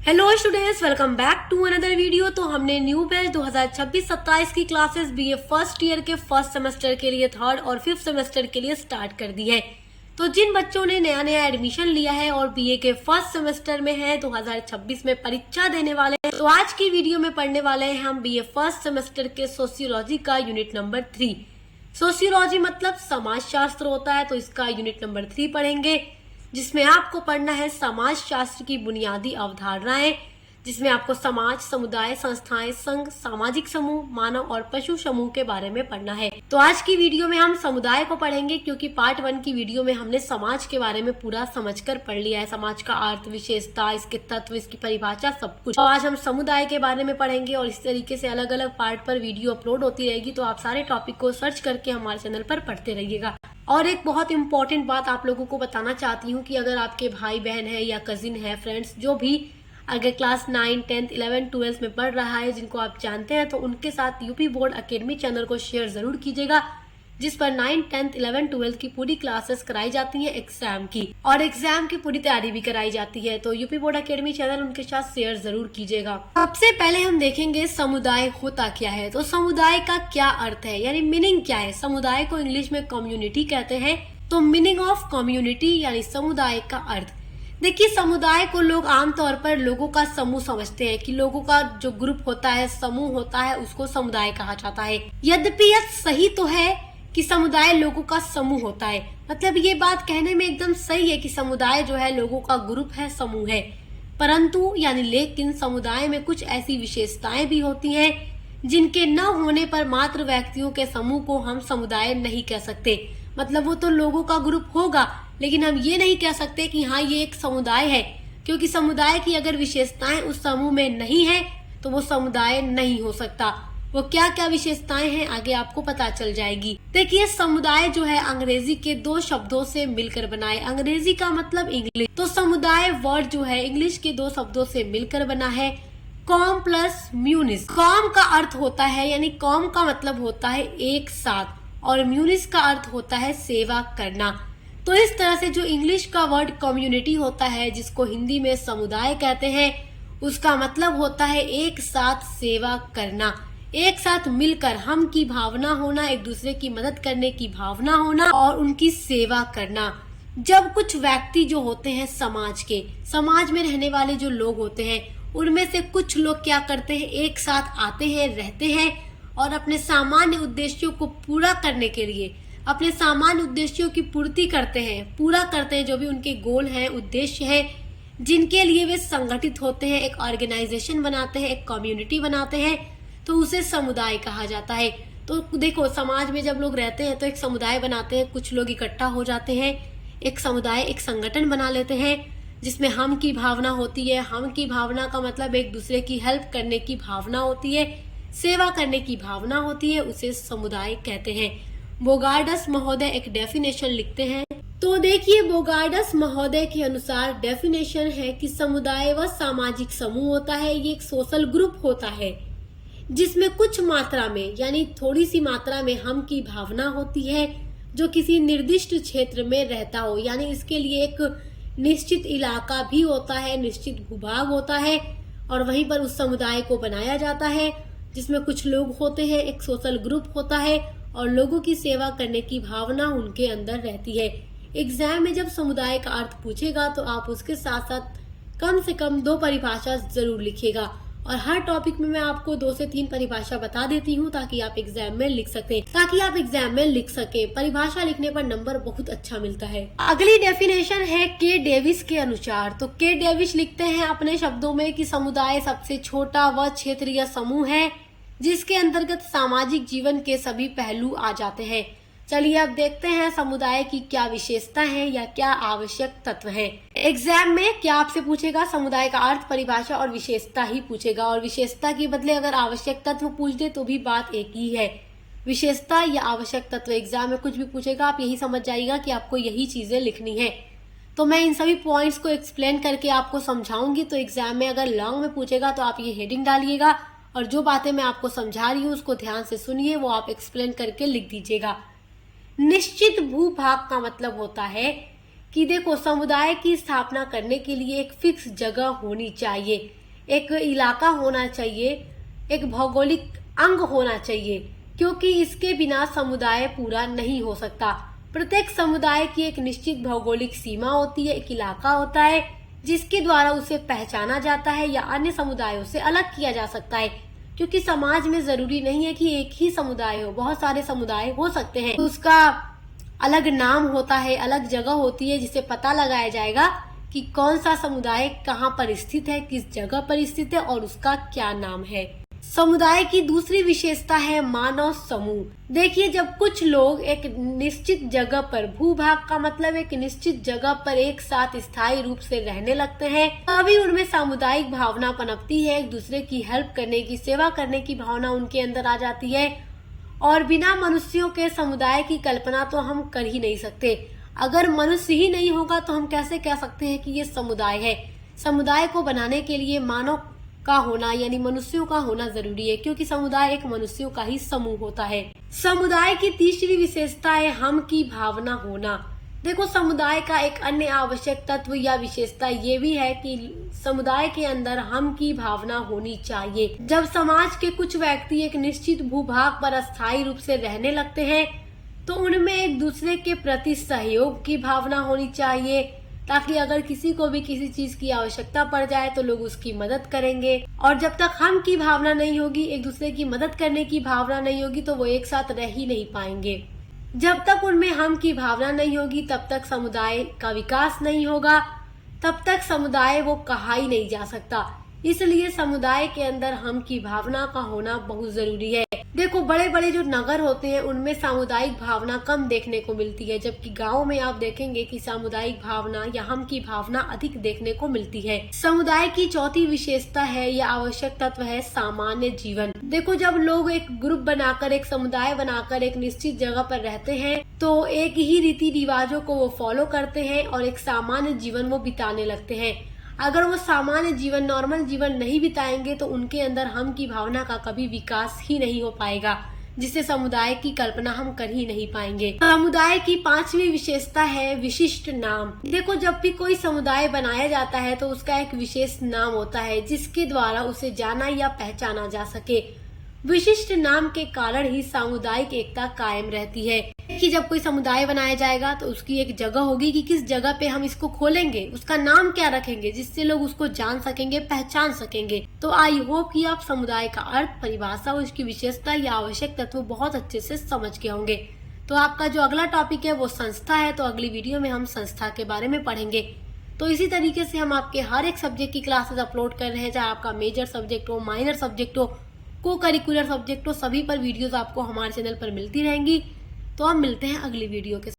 Hello students, welcome back to another video. तो हमने new batch 2026-27 की क्लासेस बीए फर्स्ट ईयर के first semester के लिए थर्ड और फिफ्थ सेमेस्टर के लिए स्टार्ट कर दी है। तो जिन बच्चों ने नया नया एडमिशन लिया है और बीए के फर्स्ट सेमेस्टर में है 2026 में परीक्षा देने वाले हैं, तो आज की वीडियो में पढ़ने वाले हैं हम बीए फर्स्ट सेमेस्टर के सोशियोलॉजी का यूनिट नंबर 3। सोशियोलॉजी मतलब समाज शास्त्र होता है, तो इसका यूनिट नंबर 3 पढ़ेंगे, जिसमें आपको पढ़ना है समाज शास्त्र की बुनियादी अवधारणाएं, जिसमें आपको समाज, समुदाय, संस्थाएं, संघ, सामाजिक समूह, मानव और पशु समूह के बारे में पढ़ना है। तो आज की वीडियो में हम समुदाय को पढ़ेंगे, क्योंकि पार्ट 1 की वीडियो में हमने समाज के बारे में पूरा समझकर पढ़ लिया है, समाज का अर्थ, विशेषता, इसके तत्व, इसकी परिभाषा, सब कुछ। और आज हम समुदाय के बारे में पढ़ेंगे और इस तरीके से अलग अलग पार्ट पर वीडियो अपलोड होती रहेगी, तो आप सारे टॉपिक को सर्च करके हमारे चैनल पर पढ़ते रहिएगा। और एक बहुत इंपॉर्टेंट बात आप लोगों को बताना चाहती हूँ कि अगर आपके भाई बहन है या कजिन है, फ्रेंड्स, जो भी अगर क्लास 9, 10, 11, 12 में पढ़ रहा है, जिनको आप जानते हैं, तो उनके साथ यूपी बोर्ड एकेडमी चैनल को शेयर जरूर कीजिएगा, जिस पर 9, 10, 11, 12 की पूरी क्लासेस कराई जाती हैं एग्जाम की, और एग्जाम की पूरी तैयारी भी कराई जाती है। तो यूपी बोर्ड एकेडमी चैनल उनके साथ शेयर जरूर कीजिएगा। सबसे पहले हम देखेंगे समुदाय होता क्या है। तो समुदाय का क्या अर्थ है, यानी मीनिंग क्या है। समुदाय को इंग्लिश में कम्युनिटी कहते हैं। तो मीनिंग ऑफ कम्युनिटी यानी समुदाय का अर्थ। देखिए, समुदाय को लोग आमतौर पर लोगों का समूह समझते हैं, कि लोगों का जो ग्रुप होता है, समूह होता है, उसको समुदाय कहा जाता है। यद्यपि यह सही तो है कि समुदाय लोगों का समूह होता है, मतलब ये बात कहने में एकदम सही है कि समुदाय जो है लोगों का ग्रुप है, समूह है, परंतु यानी लेकिन समुदाय में कुछ ऐसी विशेषताएं भी होती हैं जिनके न होने पर मात्र व्यक्तियों के समूह को हम समुदाय नहीं कह सकते। मतलब वो तो लोगों का ग्रुप होगा, लेकिन हम ये नहीं कह सकते कि हाँ ये एक समुदाय है, क्योंकि समुदाय की अगर विशेषताएं उस समूह में नहीं है तो वो समुदाय नहीं हो सकता। वो क्या क्या विशेषताएं हैं आगे आपको पता चल जाएगी। देखिए, समुदाय जो है अंग्रेजी के 2 शब्दों से मिलकर बना है। अंग्रेजी का मतलब इंग्लिश, तो समुदाय वर्ड जो है इंग्लिश के 2 शब्दों से मिलकर बना है, कॉम प्लस म्यूनिस। कॉम का अर्थ होता है, यानी कॉम का मतलब होता है एक साथ, और म्यूनिस का अर्थ होता है सेवा करना। तो इस तरह से जो इंग्लिश का वर्ड कम्युनिटी होता है, जिसको हिंदी में समुदाय कहते हैं, उसका मतलब होता है एक साथ सेवा करना, एक साथ मिलकर हम की भावना होना, एक दूसरे की मदद करने की भावना होना और उनकी सेवा करना। जब कुछ व्यक्ति जो होते हैं समाज में रहने वाले जो लोग होते हैं, उनमें से कुछ लोग क्या करते हैं, एक साथ आते हैं, रहते हैं और अपने सामान्य उद्देश्यों को पूरा करने के लिए अपने सामान्य उद्देश्यों की पूर्ति करते हैं, पूरा करते हैं, जो भी उनके गोल हैं, उद्देश्य हैं, जिनके लिए वे संगठित होते हैं, एक ऑर्गेनाइजेशन बनाते हैं, एक कम्युनिटी बनाते हैं, तो उसे समुदाय कहा जाता है। तो देखो, समाज में जब लोग रहते हैं तो एक समुदाय बनाते हैं, कुछ लोग इकट्ठा हो जाते हैं, एक समुदाय, एक संगठन बना लेते हैं, जिसमें हम की भावना होती है। हम की भावना का मतलब एक दूसरे की हेल्प करने की भावना होती है, सेवा करने की भावना होती है, उसे समुदाय कहते हैं। बोगार्डस महोदय एक डेफिनेशन लिखते हैं। तो देखिए, बोगार्डस महोदय के अनुसार डेफिनेशन है कि समुदाय व सामाजिक समूह होता है, ये एक सोशल ग्रुप होता है जिसमें कुछ मात्रा में, यानी थोड़ी सी मात्रा में हम की भावना होती है, जो किसी निर्दिष्ट क्षेत्र में रहता हो, यानी इसके लिए एक निश्चित इलाका भी होता है, निश्चित भूभाग होता है, और वहीं पर उस समुदाय को बनाया जाता है, जिसमें कुछ लोग होते हैं, एक सोशल ग्रुप होता है और लोगों की सेवा करने की भावना उनके अंदर रहती है। एग्जाम में जब समुदाय का अर्थ पूछेगा तो आप उसके साथ साथ कम से कम 2 परिभाषा जरूर लिखिएगा, और हर टॉपिक में मैं आपको 2 से 3 परिभाषा बता देती हूँ, ताकि आप एग्जाम में लिख सके। परिभाषा लिखने पर नंबर बहुत अच्छा मिलता है। अगली डेफिनेशन है के डेविस के अनुसार। तो के डेविस लिखते हैं अपने शब्दों में कि समुदाय सबसे छोटा वह क्षेत्र या समूह है जिसके अंतर्गत सामाजिक जीवन के सभी पहलू आ जाते हैं। चलिए अब देखते हैं समुदाय की क्या विशेषता है या क्या आवश्यक तत्व है। एग्जाम में क्या आपसे पूछेगा, समुदाय का अर्थ, परिभाषा और विशेषता ही पूछेगा, और विशेषता के बदले अगर आवश्यक तत्व पूछ दे तो भी बात एक ही है। विशेषता या आवश्यक तत्व, एग्जाम में कुछ भी पूछेगा आप यही समझ जाइएगा कि आपको यही चीजें लिखनी है। तो मैं इन सभी पॉइंट्स को एक्सप्लेन करके आपको समझाऊंगी, तो एग्जाम में अगर लॉन्ग में पूछेगा तो आप ये हेडिंग डालिएगा, और जो बातें मैं आपको समझा रही हूँ उसको ध्यान से सुनिए, वो आप एक्सप्लेन करके लिख दीजिएगा। निश्चित भूभाग का मतलब होता है कि देखो, समुदाय की स्थापना करने के लिए एक फिक्स जगह होनी चाहिए, एक इलाका होना चाहिए, एक भौगोलिक अंग होना चाहिए, क्योंकि इसके बिना समुदाय पूरा नहीं हो सकता। प्रत्येक समुदाय की एक निश्चित भौगोलिक सीमा होती है, एक इलाका होता है जिसके द्वारा उसे पहचाना जाता है या अन्य समुदायों से अलग किया जा सकता है। क्योंकि समाज में जरूरी नहीं है कि एक ही समुदाय हो, बहुत सारे समुदाय हो सकते हैं। तो उसका अलग नाम होता है, अलग जगह होती है जिसे पता लगाया जाएगा कि कौन सा समुदाय कहाँ पर स्थित है, किस जगह पर स्थित है और उसका क्या नाम है। समुदाय की दूसरी विशेषता है मानव समूह। देखिए, जब कुछ लोग एक निश्चित जगह पर, भूभाग का मतलब एक निश्चित जगह पर एक साथ स्थायी रूप से रहने लगते हैं, तभी उनमें सामुदायिक भावना पनपती है। एक दूसरे की हेल्प करने की, सेवा करने की भावना उनके अंदर आ जाती है। और बिना मनुष्यों के समुदाय की कल्पना तो हम कर ही नहीं सकते। अगर मनुष्य ही नहीं होगा तो हम कैसे कह सकते हैं कि ये समुदाय है। समुदाय को बनाने के लिए मानव का होना यानी मनुष्यों का होना जरूरी है, क्योंकि समुदाय एक मनुष्यों का ही समूह होता है। समुदाय की तीसरी विशेषता है हम की भावना होना। देखो, समुदाय का एक अन्य आवश्यक तत्व या विशेषता ये भी है कि समुदाय के अंदर हम की भावना होनी चाहिए। जब समाज के कुछ व्यक्ति एक निश्चित भूभाग पर अस्थायी रूप से रहने लगते हैं तो उनमें एक दूसरे के प्रति सहयोग की भावना होनी चाहिए, ताकि अगर किसी को भी किसी चीज की आवश्यकता पड़ जाए तो लोग उसकी मदद करेंगे। और जब तक हम की भावना नहीं होगी, एक दूसरे की मदद करने की भावना नहीं होगी, तो वो एक साथ रह ही नहीं पाएंगे। जब तक उनमें हम की भावना नहीं होगी तब तक समुदाय का विकास नहीं होगा, तब तक समुदाय वो कहा ही नहीं जा सकता। इसलिए समुदाय के अंदर हम की भावना का होना बहुत जरूरी है। देखो, बड़े बड़े जो नगर होते हैं उनमें सामुदायिक भावना कम देखने को मिलती है, जबकि गांव में आप देखेंगे कि सामुदायिक भावना या हम की भावना अधिक देखने को मिलती है। समुदाय की चौथी विशेषता है या आवश्यक तत्व है सामान्य जीवन। देखो, जब लोग एक ग्रुप बनाकर, एक समुदाय बनाकर एक निश्चित जगह पर रहते हैं तो एक ही रीति रिवाजों को वो फॉलो करते हैं और एक सामान्य जीवन वो बिताने लगते हैं। अगर वो सामान्य जीवन, नॉर्मल जीवन नहीं बिताएंगे तो उनके अंदर हम की भावना का कभी विकास ही नहीं हो पाएगा, जिससे समुदाय की कल्पना हम कर ही नहीं पाएंगे। समुदाय की पांचवी विशेषता है विशिष्ट नाम। देखो, जब भी कोई समुदाय बनाया जाता है तो उसका एक विशेष नाम होता है जिसके द्वारा उसे जाना या पहचाना जा सके। विशिष्ट नाम के कारण ही सामुदायिक एकता कायम रहती है। कि जब कोई समुदाय बनाया जाएगा तो उसकी एक जगह होगी कि किस जगह पे हम इसको खोलेंगे, उसका नाम क्या रखेंगे, जिससे लोग उसको जान सकेंगे, पहचान सकेंगे। तो आई होप कि आप समुदाय का अर्थ, परिभाषा, उसकी विशेषता या आवश्यक तत्व बहुत अच्छे से समझ गए होंगे। तो आपका जो अगला टॉपिक है वो संस्था है, तो अगली वीडियो में हम संस्था के बारे में पढ़ेंगे। तो इसी तरीके से हम आपके हर एक सब्जेक्ट की क्लासेस अपलोड कर रहे हैं, चाहे आपका मेजर सब्जेक्ट हो, माइनर सब्जेक्ट हो, को करिकुलर सब्जेक्ट हो, सभी पर वीडियोस आपको हमारे चैनल पर मिलती रहेंगी। तो अब मिलते हैं अगली वीडियो के साथ।